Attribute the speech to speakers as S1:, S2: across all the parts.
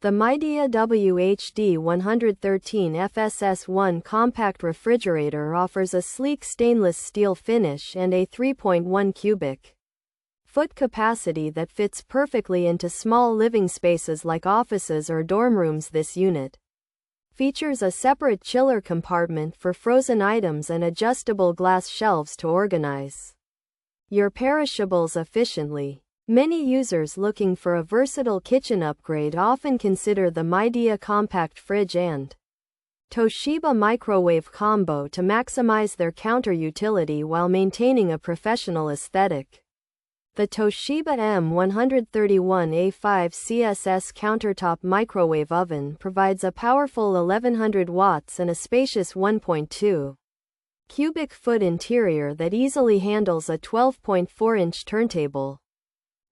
S1: The Midea WHD-113FSS1 Compact Refrigerator offers a sleek stainless steel finish and a 3.1 cubic foot capacity that fits perfectly into small living spaces like offices or dorm rooms. This unit features a separate chiller compartment for frozen items and adjustable glass shelves to organize your perishables efficiently. Many users looking for a versatile kitchen upgrade often consider the Midea Compact Fridge and Toshiba Microwave combo to maximize their counter utility while maintaining a professional aesthetic. The Toshiba M131A5CSS Countertop Microwave Oven provides a powerful 1100 watts and a spacious 1.2 cubic foot interior that easily handles a 12.4-inch turntable.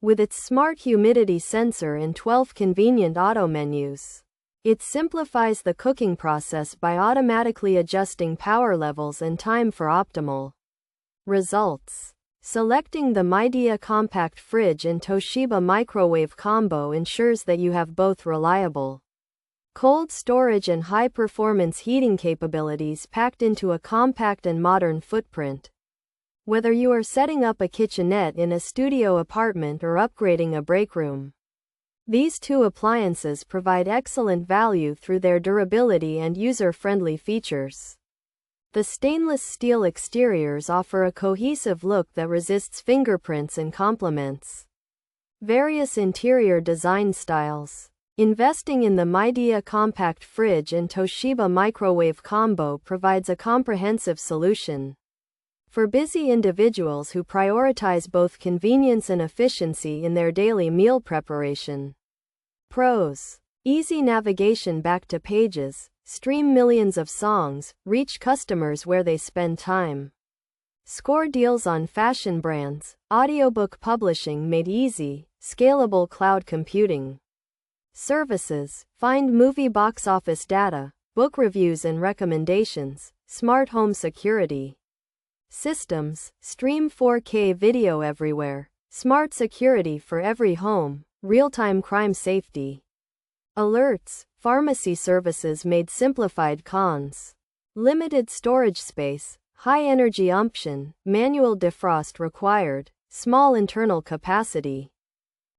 S1: With its smart humidity sensor and 12 convenient auto menus, it simplifies the cooking process by automatically adjusting power levels and time for optimal results. Selecting the Midea Compact Fridge and Toshiba Microwave combo ensures that you have both reliable cold storage and high-performance heating capabilities packed into a compact and modern footprint. Whether you are setting up a kitchenette in a studio apartment or upgrading a break room, these two appliances provide excellent value through their durability and user-friendly features. The stainless steel exteriors offer a cohesive look that resists fingerprints and complements various interior design styles. Investing in the Midea Compact Fridge and Toshiba Microwave combo provides a comprehensive solution for busy individuals who prioritize both convenience and efficiency in their daily meal preparation. Pros: easy navigation back to pages, stream millions of songs, reach customers where they spend time. Score deals on fashion brands, audiobook publishing made easy, scalable cloud computing. Services: find movie box office data, book reviews and recommendations, smart home security. Systems: stream 4K video everywhere, smart security for every home, real-time crime safety. Alerts: pharmacy services made simplified. Cons: limited storage space, high energy option, manual defrost required, small internal capacity.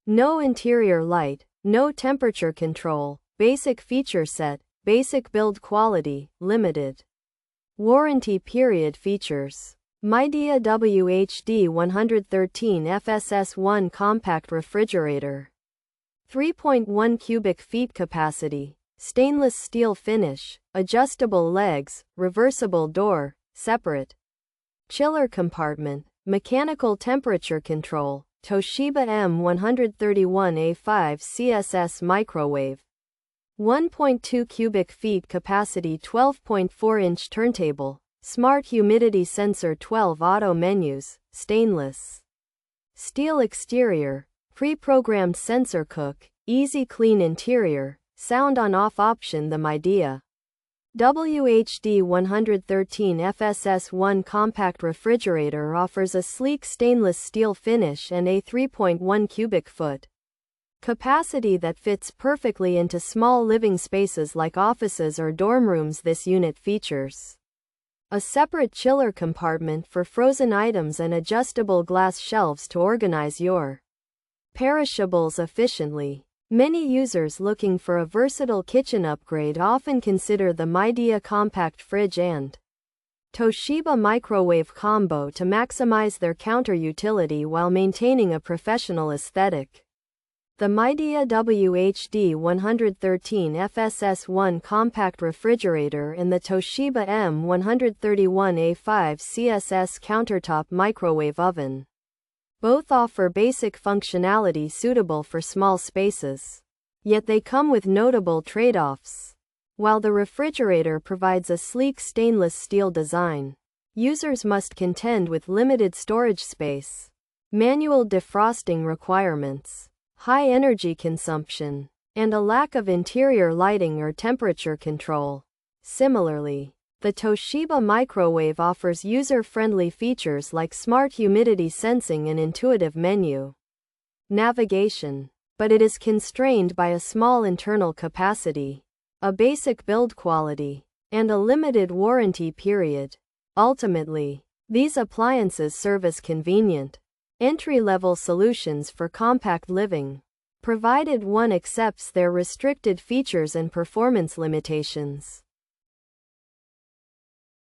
S1: No interior light, no temperature control, basic feature set, basic build quality, limited warranty period. Features: Midea WHD-113FSS1 Compact Refrigerator, 3.1 cubic feet capacity, stainless steel finish, adjustable legs, reversible door, separate chiller compartment, mechanical temperature control. Toshiba M131A5CSS Microwave, 1.2 cubic feet capacity, 12.4-inch turntable, smart humidity sensor, 12 auto menus, stainless steel exterior, pre-programmed sensor. Cook, easy clean interior, sound on-off option. The Midea WHD-113FSS1 Compact Refrigerator offers a sleek stainless steel finish and a 3.1 cubic foot capacity that fits perfectly into small living spaces like offices or dorm rooms. This unit features a separate chiller compartment for frozen items and adjustable glass shelves to organize your perishables efficiently. Many users looking for a versatile kitchen upgrade often consider the Midea Compact Fridge and Toshiba Microwave combo to maximize their counter utility while maintaining a professional aesthetic. The Midea WHD-113FSS1 Compact Refrigerator and the Toshiba M131A5CSS Countertop Microwave Oven both offer basic functionality suitable for small spaces. Yet they come with notable trade-offs. While the refrigerator provides a sleek stainless steel design, users must contend with limited storage space, manual defrosting requirements, high energy consumption, and a lack of interior lighting or temperature control. Similarly, the Toshiba Microwave offers user-friendly features like smart humidity sensing and intuitive menu navigation. but it is constrained by a small internal capacity, a basic build quality, and a limited warranty period. Ultimately, these appliances serve as convenient, entry-level solutions for compact living, provided one accepts their restricted features and performance limitations.